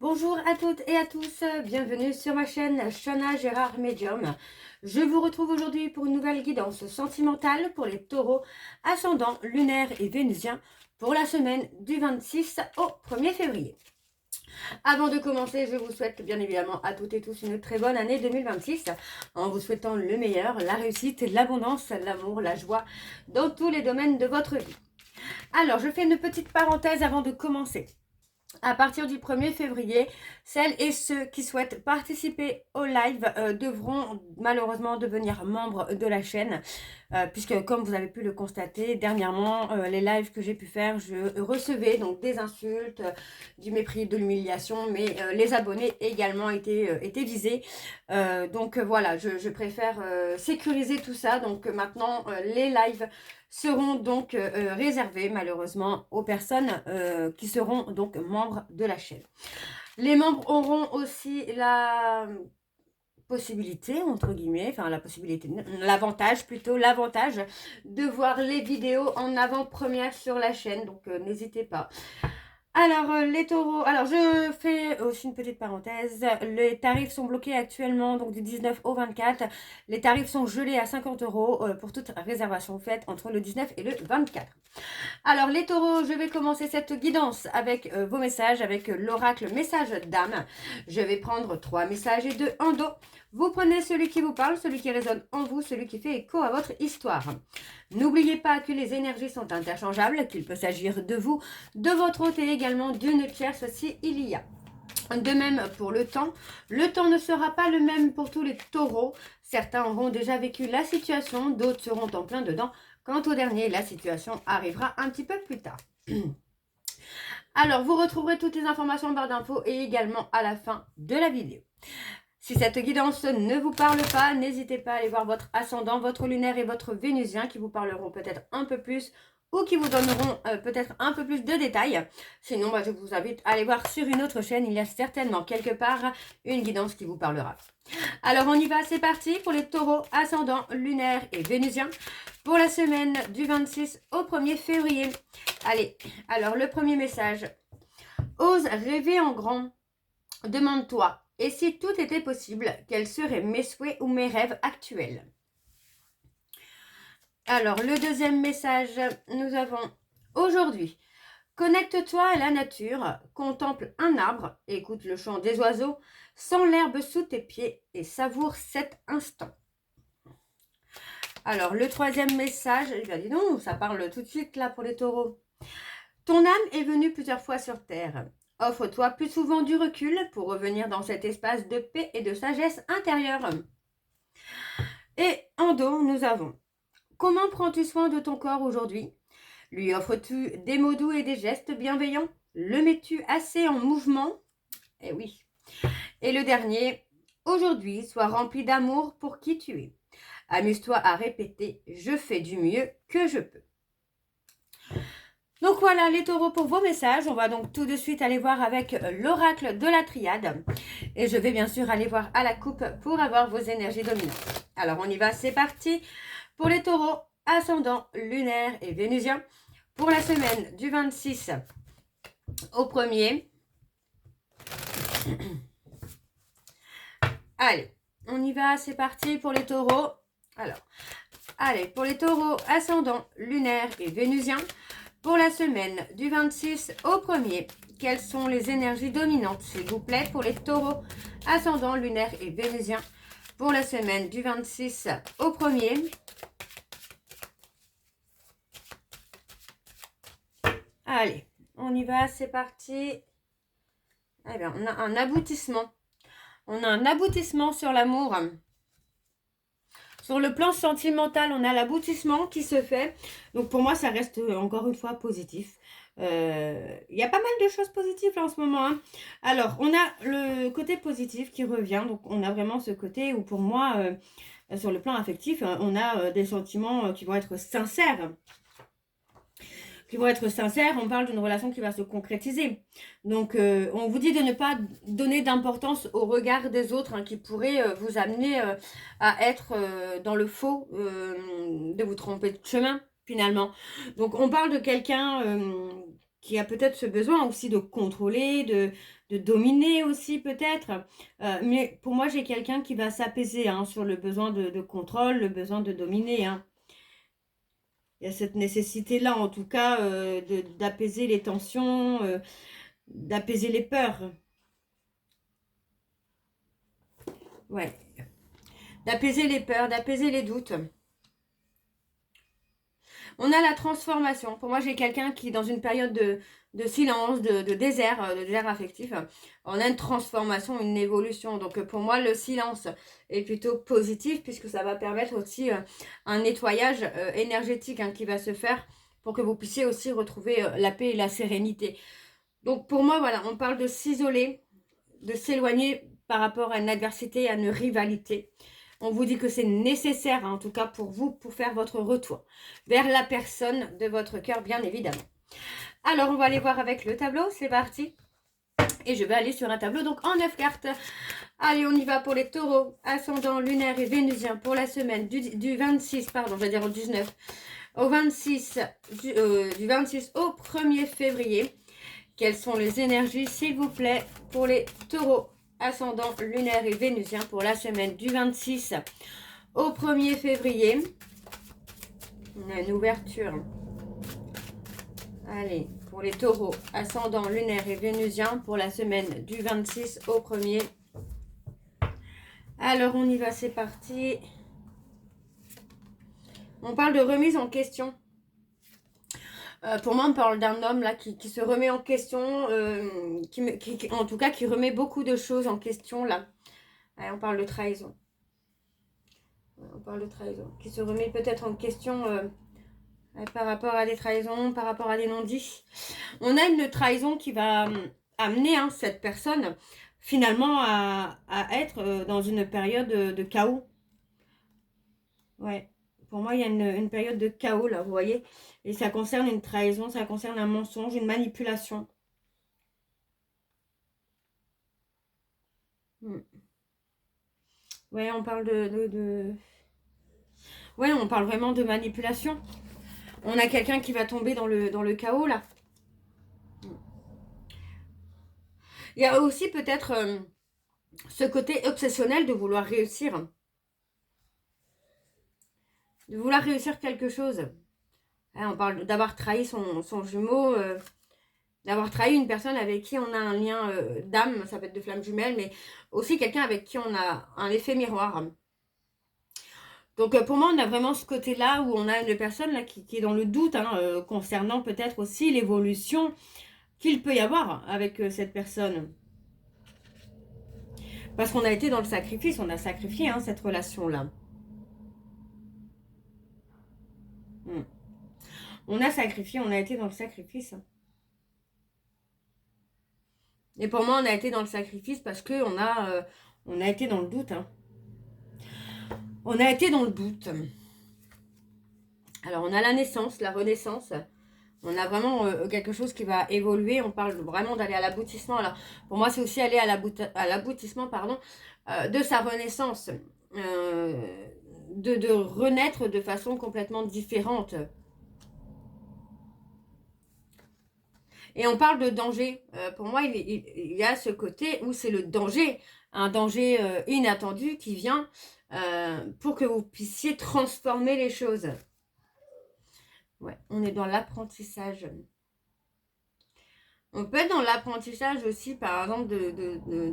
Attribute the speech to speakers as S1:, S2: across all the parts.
S1: Bonjour à toutes et à tous, bienvenue sur ma chaîne Shana Gérard Medium. Je vous retrouve aujourd'hui pour une nouvelle guidance sentimentale pour les taureaux ascendant lunaire et vénusien pour la semaine du 26 au 1er février. Avant de commencer, je vous souhaite bien évidemment à toutes et tous une très bonne année 2026 en vous souhaitant le meilleur, la réussite, l'abondance, l'amour, la joie dans tous les domaines de votre vie. Alors, je fais une petite parenthèse avant de commencer. À partir du 1er février, celles et ceux qui souhaitent participer au live devront malheureusement devenir membres de la chaîne, puisque comme vous avez pu le constater, dernièrement, les lives que j'ai pu faire, je recevais donc des insultes, du mépris, de l'humiliation, mais les abonnés également étaient visés. Donc voilà, je préfère sécuriser tout ça. Donc maintenant, les lives seront donc réservés malheureusement aux personnes qui seront donc membres de la chaîne. Les membres auront aussi la possibilité, entre guillemets, enfin la possibilité, l'avantage plutôt, l'avantage de voir les vidéos en avant-première sur la chaîne, donc n'hésitez pas. Alors, les taureaux, alors je fais aussi une petite parenthèse, les tarifs sont bloqués actuellement, donc du 19 au 24, les tarifs sont gelés à 50 € pour toute réservation faite entre le 19 et le 24. Alors les taureaux, je vais commencer cette guidance avec vos messages, avec l'oracle message d'âme. Je vais prendre 3 messages et 2 en dos. Vous prenez celui qui vous parle, celui qui résonne en vous, celui qui fait écho à votre histoire. N'oubliez pas que les énergies sont interchangeables, qu'il peut s'agir de vous, de votre hôte et également d'une tierce si il y a. De même pour le temps ne sera pas le même pour tous les taureaux. Certains auront déjà vécu la situation, d'autres seront en plein dedans. Quant au dernier, la situation arrivera un petit peu plus tard. Alors, vous retrouverez toutes les informations en barre d'infos et également à la fin de la vidéo. Si cette guidance ne vous parle pas, n'hésitez pas à aller voir votre ascendant, votre lunaire et votre vénusien qui vous parleront peut-être un peu plus ou qui vous donneront peut-être un peu plus de détails. Sinon, je vous invite à aller voir sur une autre chaîne. Il y a certainement quelque part une guidance qui vous parlera. Alors, on y va, c'est parti pour les taureaux ascendant lunaire et vénusien pour la semaine du 26 au 1er février. Allez, alors le premier message. Ose rêver en grand. Demande-toi, et si tout était possible, quels seraient mes souhaits ou mes rêves actuels? Alors, le deuxième message, nous avons aujourd'hui. Connecte-toi à la nature, contemple un arbre, écoute le chant des oiseaux, sens l'herbe sous tes pieds et savoure cet instant. Alors, le troisième message, dis donc, ça parle tout de suite là pour les taureaux. Ton âme est venue plusieurs fois sur Terre. Offre-toi plus souvent du recul pour revenir dans cet espace de paix et de sagesse intérieure. Et en dos, nous avons. Comment prends-tu soin de ton corps aujourd'hui? Lui offres-tu des mots doux et des gestes bienveillants? Le mets-tu assez en mouvement? Eh oui. Et le dernier, aujourd'hui, sois rempli d'amour pour qui tu es. Amuse-toi à répéter « Je fais du mieux que je peux ». Donc voilà les taureaux pour vos messages. On va donc tout de suite aller voir avec l'oracle de la triade. Et je vais bien sûr aller voir à la coupe pour avoir vos énergies dominantes. Alors on y va, c'est parti pour les taureaux ascendant lunaire et vénusien pour la semaine du 26 au 1er. Allez, on y va, c'est parti pour les taureaux. Alors, allez, pour les taureaux ascendant lunaire et vénusien, pour la semaine du 26 au 1er, quelles sont les énergies dominantes, s'il vous plaît, pour les taureaux ascendant lunaire et vénusien, pour la semaine du 26 au 1er. Allez, on y va, c'est parti. Eh bien, on a un aboutissement. On a un aboutissement sur l'amour. Sur le plan sentimental, on a l'aboutissement qui se fait. Donc pour moi, ça reste encore une fois positif. Il y a pas mal de choses positives là en ce moment. Hein. Alors, on a le côté positif qui revient. Donc on a vraiment ce côté où pour moi, sur le plan affectif, on a des sentiments qui vont être sincères. On parle d'une relation qui va se concrétiser. Donc, on vous dit de ne pas donner d'importance au regard des autres qui pourrait vous amener à être dans le faux, de vous tromper de chemin, finalement. Donc, on parle de quelqu'un qui a peut-être ce besoin aussi de contrôler, de dominer aussi peut-être. Mais pour moi, j'ai quelqu'un qui va s'apaiser hein, sur le besoin de contrôle, le besoin de dominer. Hein. Il y a cette nécessité-là, en tout cas, d'apaiser les tensions, d'apaiser les peurs. Ouais. D'apaiser les peurs, d'apaiser les doutes. On a la transformation. Pour moi, j'ai quelqu'un qui est dans une période de silence, de désert affectif. On a une transformation, une évolution. Donc, pour moi, le silence est plutôt positif puisque ça va permettre aussi un nettoyage énergétique hein, qui va se faire pour que vous puissiez aussi retrouver la paix et la sérénité. Donc, pour moi, voilà, on parle de s'isoler, de s'éloigner par rapport à une adversité, à une rivalité. On vous dit que c'est nécessaire, hein, en tout cas pour vous, pour faire votre retour vers la personne de votre cœur, bien évidemment. Alors, on va aller voir avec le tableau. C'est parti. Et je vais aller sur un tableau, donc en 9 cartes. Allez, on y va pour les taureaux, ascendant, lunaire et vénusien pour la semaine du 26, pardon, je vais dire au 19, au 26, du 26 au 1er février. Quelles sont les énergies, s'il vous plaît, pour les taureaux, ascendant, lunaire et vénusien pour la semaine du 26 au 1er février. On a une ouverture. Allez, pour les taureaux, ascendant, lunaire et vénusien pour la semaine du 26 au 1er. Alors, on y va, c'est parti. On parle de remise en question. Pour moi, on parle d'un homme là qui se remet en question, en tout cas qui remet beaucoup de choses en question là. Ouais, on parle de trahison. On parle de trahison. Qui se remet peut-être en question par rapport à des trahisons, par rapport à des non-dits. On a une trahison qui va amener hein, cette personne finalement à être dans une période de chaos. Ouais. Pour moi, il y a une période de chaos, là, vous voyez. Et ça concerne une trahison, ça concerne un mensonge, une manipulation. Ouais, on parle Ouais, on parle vraiment de manipulation. On a quelqu'un qui va tomber dans le chaos, là. Il y a aussi peut-être ce côté obsessionnel de vouloir réussir. De vouloir réussir quelque chose. Hein, on parle d'avoir trahi son jumeau, d'avoir trahi une personne avec qui on a un lien d'âme, ça peut être de flamme jumelle, mais aussi quelqu'un avec qui on a un effet miroir. Donc pour moi, on a vraiment ce côté-là où on a une personne là, qui est dans le doute hein, concernant peut-être aussi l'évolution qu'il peut y avoir avec cette personne. Parce qu'on a été dans le sacrifice, on a sacrifié hein, cette relation-là. On a sacrifié, on a été dans le sacrifice. Et pour moi, on a été dans le sacrifice parce qu'on on a été dans le doute. Hein. On a été dans le doute. Alors, on a la naissance, la renaissance. On a vraiment quelque chose qui va évoluer. On parle vraiment d'aller à l'aboutissement. Alors, pour moi, c'est aussi aller à l'aboutissement de sa renaissance. De renaître de façon complètement différente. Et on parle de danger. Pour moi, il y a ce côté où c'est le danger. Un danger inattendu qui vient pour que vous puissiez transformer les choses. Ouais, on est dans l'apprentissage. On peut être dans l'apprentissage aussi, par exemple,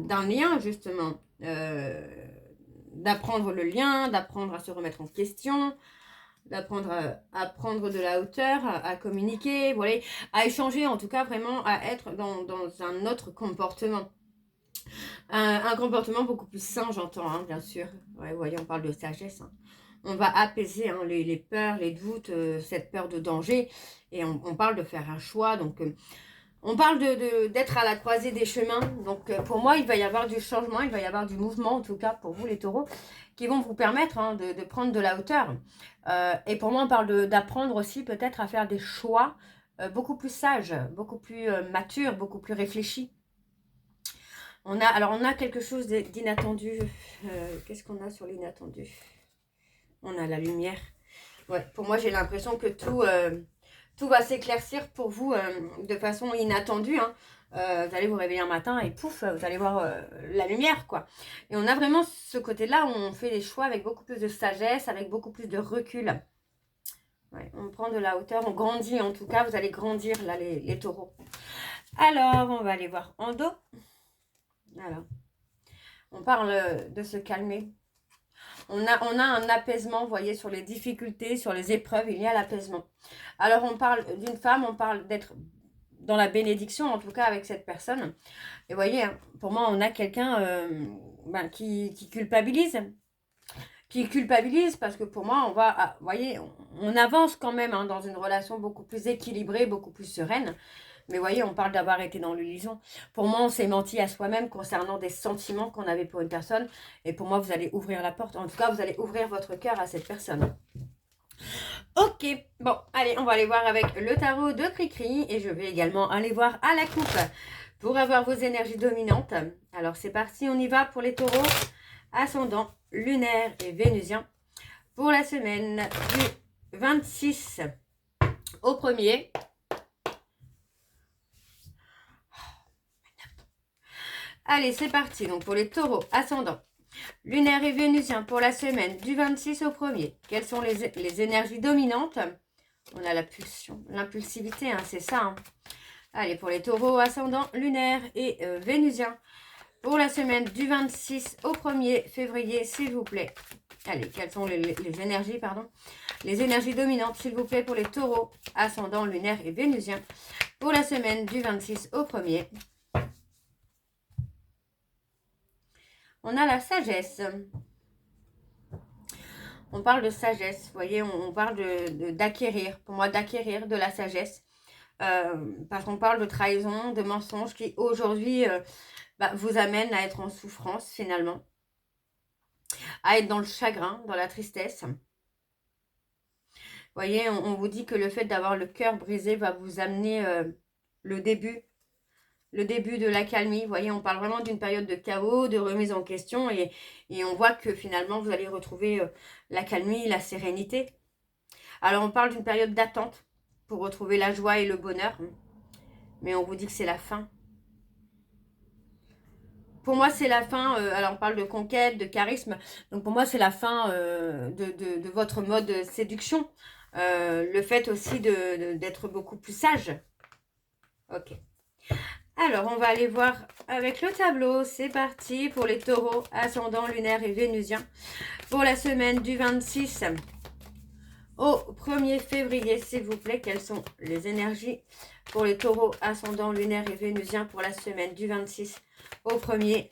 S1: d'un lien, justement. D'apprendre le lien, d'apprendre à se remettre en question, d'apprendre à prendre de la hauteur, à communiquer, voilà, à échanger, en tout cas, vraiment à être dans un autre comportement. Un comportement beaucoup plus sain, j'entends, hein, bien sûr. Ouais, vous voyez, on parle de sagesse. Hein. On va apaiser hein, les peurs, les doutes, cette peur de danger. Et on parle de faire un choix. Donc, on parle d'être à la croisée des chemins. Donc, pour moi, il va y avoir du changement, il va y avoir du mouvement, en tout cas, pour vous, les taureaux, qui vont vous permettre hein, de prendre de la hauteur. Et pour moi, on parle d'apprendre aussi peut-être à faire des choix beaucoup plus sages, beaucoup plus matures, beaucoup plus réfléchis. On a quelque chose d'inattendu. Qu'est-ce qu'on a sur l'inattendu? On a la lumière. Ouais, pour moi, j'ai l'impression que tout va s'éclaircir pour vous de façon inattendue. Hein. Vous allez vous réveiller un matin et pouf, vous allez voir la lumière, quoi. Et on a vraiment ce côté-là où on fait les choix avec beaucoup plus de sagesse, avec beaucoup plus de recul. Ouais, on prend de la hauteur, on grandit en tout cas. Vous allez grandir, là, les taureaux. Alors, on va aller voir en dos. Alors, on parle de se calmer. On a un apaisement, vous voyez, sur les difficultés, sur les épreuves, il y a l'apaisement. Alors, on parle d'une femme, on parle d'être dans la bénédiction, en tout cas, avec cette personne. Et vous voyez, hein, pour moi, on a quelqu'un qui culpabilise. Qui culpabilise parce que pour moi, on va, vous voyez, on avance quand même hein, dans une relation beaucoup plus équilibrée, beaucoup plus sereine. Mais vous voyez, on parle d'avoir été dans l'illusion. Pour moi, on s'est menti à soi-même concernant des sentiments qu'on avait pour une personne. Et pour moi, vous allez ouvrir la porte. En tout cas, vous allez ouvrir votre cœur à cette personne. Ok, bon, allez, on va aller voir avec le tarot de Cricri. Et je vais également aller voir à la coupe pour avoir vos énergies dominantes. Alors, c'est parti, on y va pour les taureaux. Ascendant, lunaire et vénusien. Pour la semaine du 26 au 1er. Allez, c'est parti. Donc, pour les taureaux ascendants, lunaire et vénusien pour la semaine du 26 au 1er. Quelles sont les énergies dominantes? On a la pulsion, l'impulsivité, hein, c'est ça. Hein. Allez, pour les taureaux ascendants, lunaire et vénusien pour la semaine du 26 au 1er février, s'il vous plaît. Allez, quelles sont les énergies, pardon? Les énergies dominantes, s'il vous plaît, pour les taureaux ascendants, lunaire et vénusien pour la semaine du 26 au 1er. On a la sagesse. On parle de sagesse, vous voyez, on parle d'acquérir, pour moi, d'acquérir de la sagesse. Parce qu'on parle de trahison, de mensonges qui, aujourd'hui, vous amènent à être en souffrance, finalement. À être dans le chagrin, dans la tristesse. Vous voyez, on vous dit que le fait d'avoir le cœur brisé va vous amener le début de l'accalmie. Vous voyez, on parle vraiment d'une période de chaos, de remise en question et on voit que finalement, vous allez retrouver l'accalmie, la sérénité. Alors, on parle d'une période d'attente pour retrouver la joie et le bonheur. Mais on vous dit que c'est la fin. Pour moi, c'est la fin. Alors, on parle de conquête, de charisme. Donc, pour moi, c'est la fin de votre mode séduction. Le fait aussi d'être beaucoup plus sage. Ok. Alors, on va aller voir avec le tableau. C'est parti pour les taureaux, ascendant, lunaire et vénusien. Pour la semaine du 26 au 1er février, s'il vous plaît, quelles sont les énergies pour les taureaux, ascendant, lunaire et vénusien pour la semaine du 26 au 1er.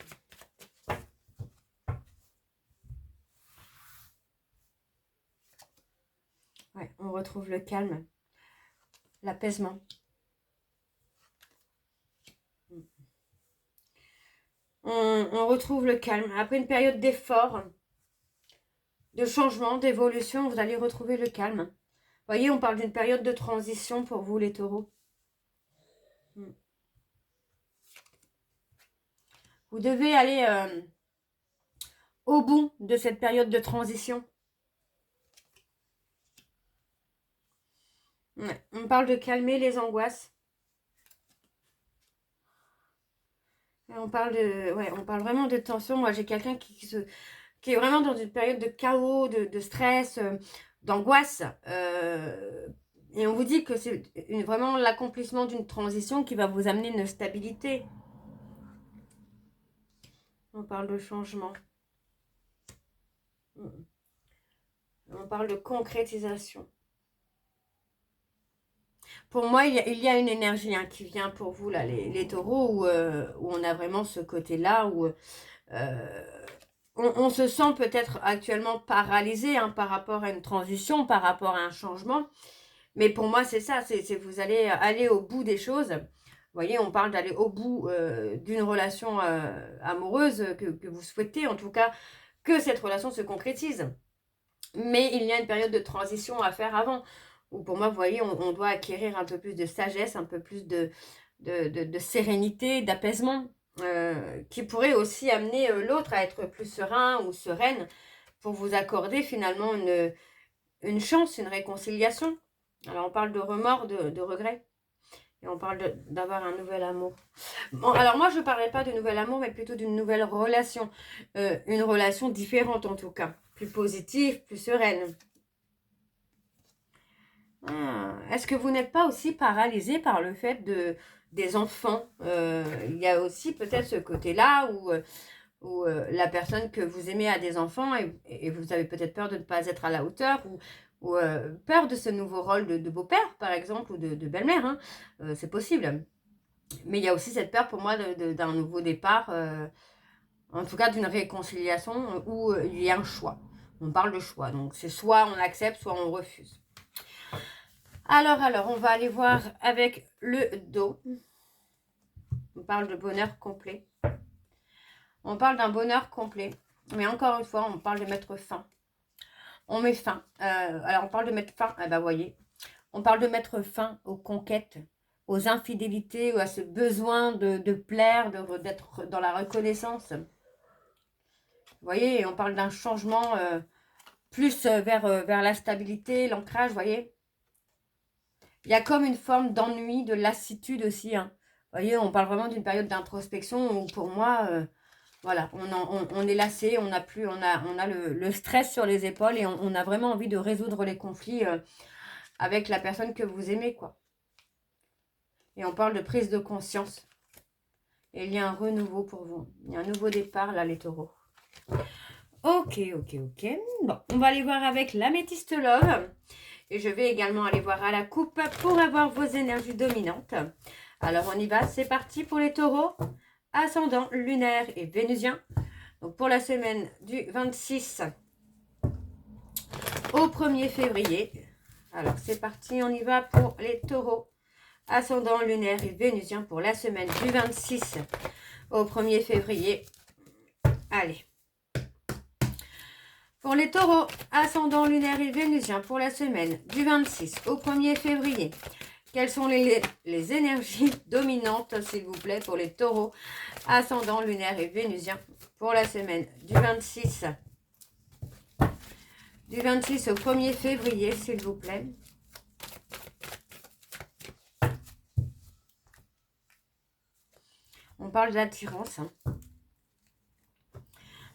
S1: Ouais, on retrouve le calme, l'apaisement. On retrouve le calme. Après une période d'effort, de changement, d'évolution, vous allez retrouver le calme. Vous voyez, on parle d'une période de transition pour vous, les taureaux. Vous devez aller au bout de cette période de transition. Ouais, on parle de calmer les angoisses. On parle on parle vraiment de tension. Moi, j'ai quelqu'un qui est vraiment dans une période de chaos, de stress, d'angoisse. Et on vous dit que c'est vraiment l'accomplissement d'une transition qui va vous amener une stabilité. On parle de changement. On parle de concrétisation. Pour moi, il y a une énergie hein, qui vient pour vous, là, les taureaux, où on a vraiment ce côté-là, où on se sent peut-être actuellement paralysé hein, par rapport à une transition, par rapport à un changement. Mais pour moi, c'est ça, c'est vous allez aller au bout des choses. Vous voyez, on parle d'aller au bout d'une relation amoureuse que vous souhaitez, en tout cas, que cette relation se concrétise. Mais il y a une période de transition à faire avant. Où pour moi, vous voyez, on doit acquérir un peu plus de sagesse, un peu plus de sérénité, d'apaisement, qui pourrait aussi amener l'autre à être plus serein ou sereine pour vous accorder finalement une chance, une réconciliation. Alors, on parle de remords, de regrets. Et on parle d'avoir un nouvel amour. Bon, alors moi, je ne parlerai pas de nouvel amour, mais plutôt d'une nouvelle relation. Une relation différente, en tout cas. Plus positive, plus sereine. Ah, est-ce que vous n'êtes pas aussi paralysé par le fait des enfants? Il y a aussi peut-être ce côté-là où la personne que vous aimez a des enfants et vous avez peut-être peur de ne pas être à la hauteur ou peur de ce nouveau rôle de beau-père, par exemple, ou de belle-mère. Hein. C'est possible. Mais il y a aussi cette peur pour moi d'un nouveau départ, en tout cas d'une réconciliation où il y a un choix. On parle de choix. Donc c'est soit on accepte, soit on refuse. Alors, on va aller voir avec le dos. On parle de bonheur complet. On parle d'un bonheur complet. Mais encore une fois, on parle de mettre fin. On met fin. Alors, on parle de mettre fin. Eh ben, voyez. On parle de mettre fin aux conquêtes, aux infidélités, ou à ce besoin de plaire, d'être dans la reconnaissance. Vous voyez, on parle d'un changement plus vers la stabilité, l'ancrage, vous voyez. Il y a comme une forme d'ennui, de lassitude aussi. Hein. Vous voyez, on parle vraiment d'une période d'introspection où pour moi, voilà, on est lassé, on a le stress sur les épaules et on a vraiment envie de résoudre les conflits avec la personne que vous aimez, quoi. Et on parle de prise de conscience. Et il y a un renouveau pour vous. Il y a un nouveau départ, là, les taureaux. Ok. Bon, on va aller voir avec l'améthyste love. Et je vais également aller voir à la coupe pour avoir vos énergies dominantes. Alors, on y va. C'est parti pour les taureaux. Ascendant, lunaire et vénusien. Donc, pour la semaine du 26 au 1er février. Alors, c'est parti. On y va pour les taureaux. Ascendant, lunaire et vénusien pour la semaine du 26 au 1er février. Allez. Pour les taureaux, ascendant, lunaire et vénusien pour la semaine du 26 au 1er février. Quelles sont les énergies dominantes, s'il vous plaît, pour les taureaux, ascendant, lunaire et vénusien pour la semaine du 26 au 1er février, s'il vous plaît. On parle d'attirance. Hein. Vous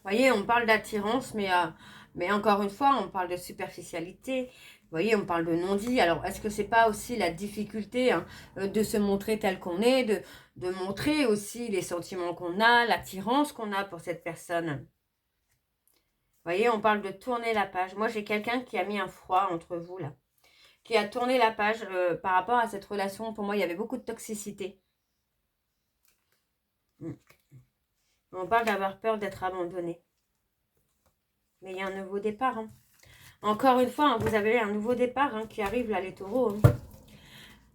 S1: voyez, on parle d'attirance, mais encore une fois, on parle de superficialité. Vous voyez, on parle de non-dit. Alors, est-ce que c'est pas aussi la difficulté hein, de se montrer tel qu'on est, de montrer aussi les sentiments qu'on a, l'attirance qu'on a pour cette personne? Vous voyez, on parle de tourner la page. Moi, j'ai quelqu'un qui a mis un froid entre vous, là. Qui a tourné la page par rapport à cette relation. Pour moi, il y avait beaucoup de toxicité. On parle d'avoir peur d'être abandonné. Mais il y a un nouveau départ. Hein. Encore une fois, hein, vous avez un nouveau départ hein, qui arrive là, les taureaux. Hein.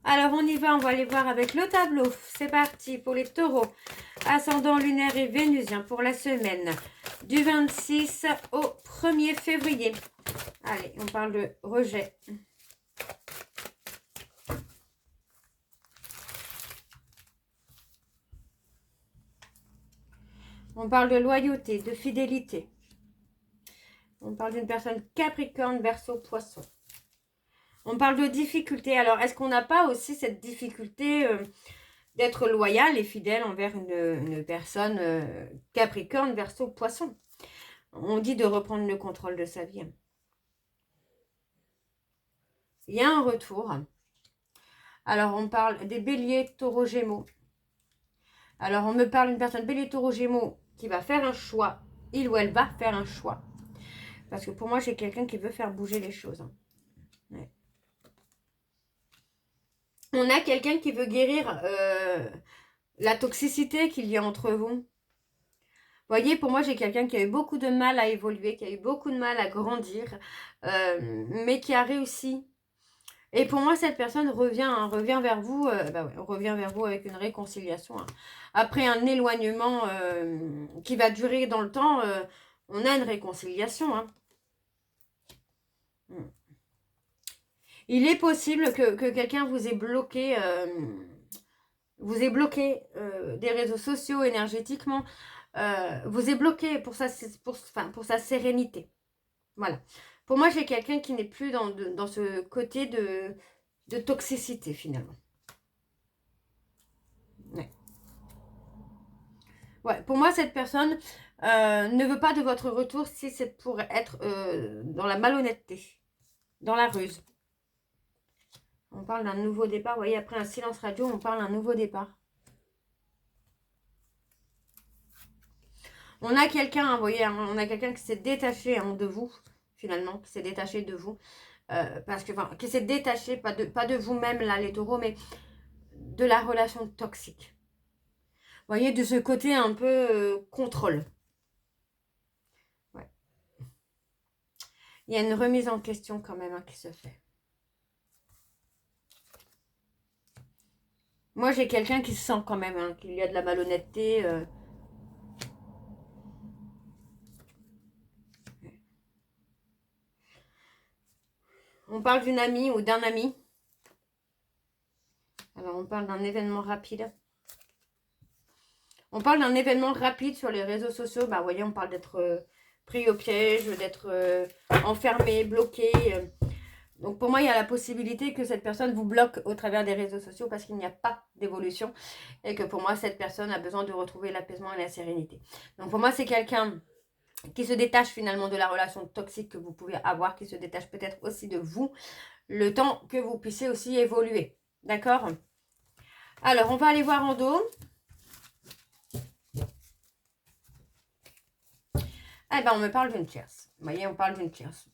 S1: Alors, on y va. On va aller voir avec le tableau. C'est parti pour les taureaux. Ascendant lunaire et vénusien pour la semaine du 26 au 1er février. Allez, on parle de rejet. On parle de loyauté, de fidélité. On parle d'une personne Capricorne, Verseau, Poisson. On parle de difficulté. Alors, est-ce qu'on n'a pas aussi cette difficulté d'être loyal et fidèle envers une personne Capricorne, Verseau, Poisson? On dit de reprendre le contrôle de sa vie. Il y a un retour. Alors, on parle des béliers, taureaux, gémeaux. Alors, on me parle d'une personne bélier, taureau, gémeaux qui va faire un choix. Il ou elle va faire un choix. Parce que pour moi, j'ai quelqu'un qui veut faire bouger les choses. Hein. Ouais. On a quelqu'un qui veut guérir la toxicité qu'il y a entre vous. Vous voyez, pour moi, j'ai quelqu'un qui a eu beaucoup de mal à évoluer, qui a eu beaucoup de mal à grandir, mais qui a réussi. Et pour moi, cette personne revient vers vous, revient vers vous avec une réconciliation. Hein. Après un éloignement qui va durer dans le temps, on a une réconciliation. Hein. Il est possible que quelqu'un vous ait bloqué, des réseaux sociaux énergétiquement, vous ait bloqué pour sa sérénité. Voilà. Pour moi, j'ai quelqu'un qui n'est plus dans ce côté de toxicité finalement. Ouais. Ouais, pour moi, cette personne ne veut pas de votre retour si c'est pour être dans la malhonnêteté, dans la ruse. On parle d'un nouveau départ. Vous voyez, après un silence radio, on parle d'un nouveau départ. On a quelqu'un, hein, vous voyez, on a quelqu'un qui s'est détaché de vous, finalement, qui s'est détaché de vous. Parce que, enfin, qui s'est détaché, pas de vous-même, là, les taureaux, mais de la relation toxique. Vous voyez, de ce côté un peu contrôle. Ouais. Il y a une remise en question quand même qui se fait. Moi, j'ai quelqu'un qui sent quand même qu'il y a de la malhonnêteté. On parle d'une amie ou d'un ami. Alors, on parle d'un événement rapide. On parle d'un événement rapide sur les réseaux sociaux. Bah, vous voyez, on parle d'être pris au piège, d'être enfermé, bloqué. Donc, pour moi, il y a la possibilité que cette personne vous bloque au travers des réseaux sociaux parce qu'il n'y a pas d'évolution. Et que pour moi, cette personne a besoin de retrouver l'apaisement et la sérénité. Donc, pour moi, c'est quelqu'un qui se détache finalement de la relation toxique que vous pouvez avoir, qui se détache peut-être aussi de vous, le temps que vous puissiez aussi évoluer. D'accord? Alors, on va aller voir en dos. Eh ben, on me parle d'une tierce. Vous voyez, on parle d'une tierce.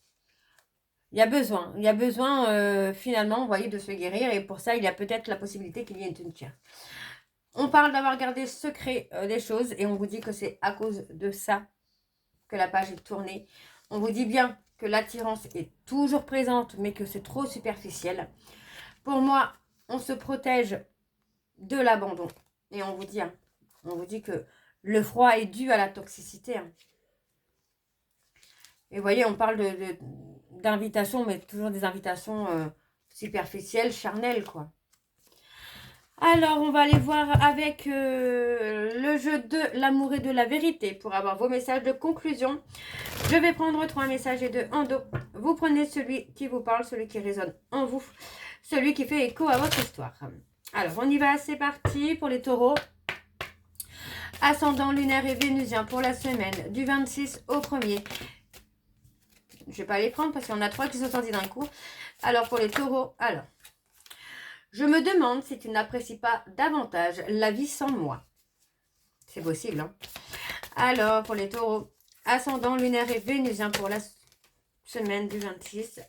S1: Il y a besoin finalement, vous voyez, de se guérir. Et pour ça, il y a peut-être la possibilité qu'il y ait une tierce. On parle d'avoir gardé secret des choses. Et on vous dit que c'est à cause de ça que la page est tournée. On vous dit bien que l'attirance est toujours présente, mais que c'est trop superficiel. Pour moi, on se protège de l'abandon. Et on vous dit que le froid est dû à la toxicité. Et vous voyez, on parle d'invitations, mais toujours des invitations superficielles, charnelles, quoi. Alors, on va aller voir avec le jeu de l'amour et de la vérité pour avoir vos messages de conclusion. Je vais prendre 3 messages et 2 en dos. Vous prenez celui qui vous parle, celui qui résonne en vous, celui qui fait écho à votre histoire. Alors, on y va, c'est parti pour les taureaux. Ascendant lunaire et vénusien pour la semaine du 26 au 1er. Je ne vais pas les prendre parce qu'il y en a 3 qui sont sortis d'un coup. Alors, pour les taureaux, alors... Je me demande si tu n'apprécies pas davantage la vie sans moi. C'est possible, hein? Alors, pour les taureaux, ascendant lunaire et vénusien pour la semaine du 26.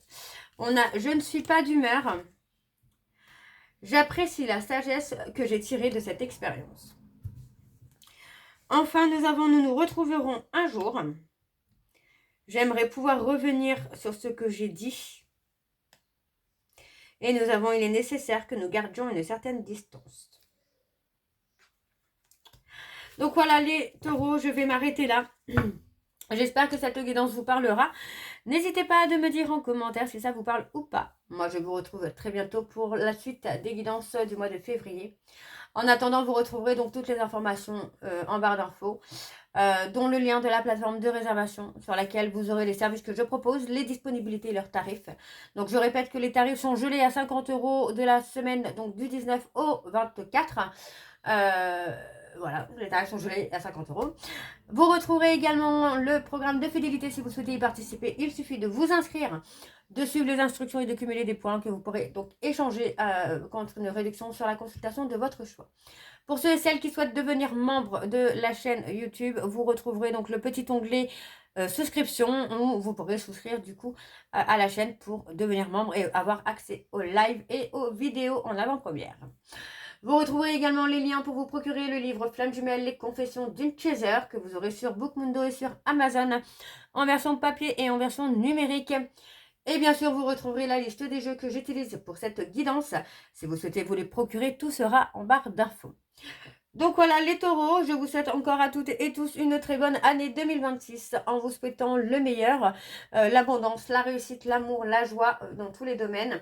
S1: On a « Je ne suis pas d'humeur. J'apprécie la sagesse que j'ai tirée de cette expérience. » Enfin, nous avons « Nous nous retrouverons un jour. J'aimerais pouvoir revenir sur ce que j'ai dit. » Et nous avons « Il est nécessaire que nous gardions une certaine distance. » Donc voilà les taureaux, je vais m'arrêter là. J'espère que cette guidance vous parlera. N'hésitez pas à me dire en commentaire si ça vous parle ou pas. Moi, je vous retrouve très bientôt pour la suite des guidances du mois de février. En attendant, vous retrouverez donc toutes les informations en barre d'infos, dont le lien de la plateforme de réservation sur laquelle vous aurez les services que je propose, les disponibilités et leurs tarifs. Donc, je répète que les tarifs sont gelés à 50 € de la semaine, donc du 19 au 24. Voilà, les tarifs sont gelés à 50 €. Vous retrouverez également le programme de fidélité si vous souhaitez y participer. Il suffit de vous inscrire, de suivre les instructions et de cumuler des points que vous pourrez donc échanger contre une réduction sur la consultation de votre choix. Pour ceux et celles qui souhaitent devenir membres de la chaîne YouTube, vous retrouverez donc le petit onglet souscription où vous pourrez souscrire du coup à la chaîne pour devenir membre et avoir accès aux lives et aux vidéos en avant-première. Vous retrouverez également les liens pour vous procurer le livre Flamme Jumelle, les confessions d'une chaser que vous aurez sur Bookmundo et sur Amazon en version papier et en version numérique. Et bien sûr, vous retrouverez la liste des jeux que j'utilise pour cette guidance. Si vous souhaitez vous les procurer, tout sera en barre d'infos. Donc voilà les taureaux, je vous souhaite encore à toutes et tous une très bonne année 2026 en vous souhaitant le meilleur, l'abondance, la réussite, l'amour, la joie dans tous les domaines.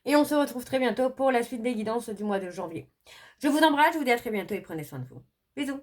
S1: Et on se retrouve très bientôt pour la suite des guidances du mois de janvier. Je vous embrasse, je vous dis à très bientôt et prenez soin de vous. Bisous.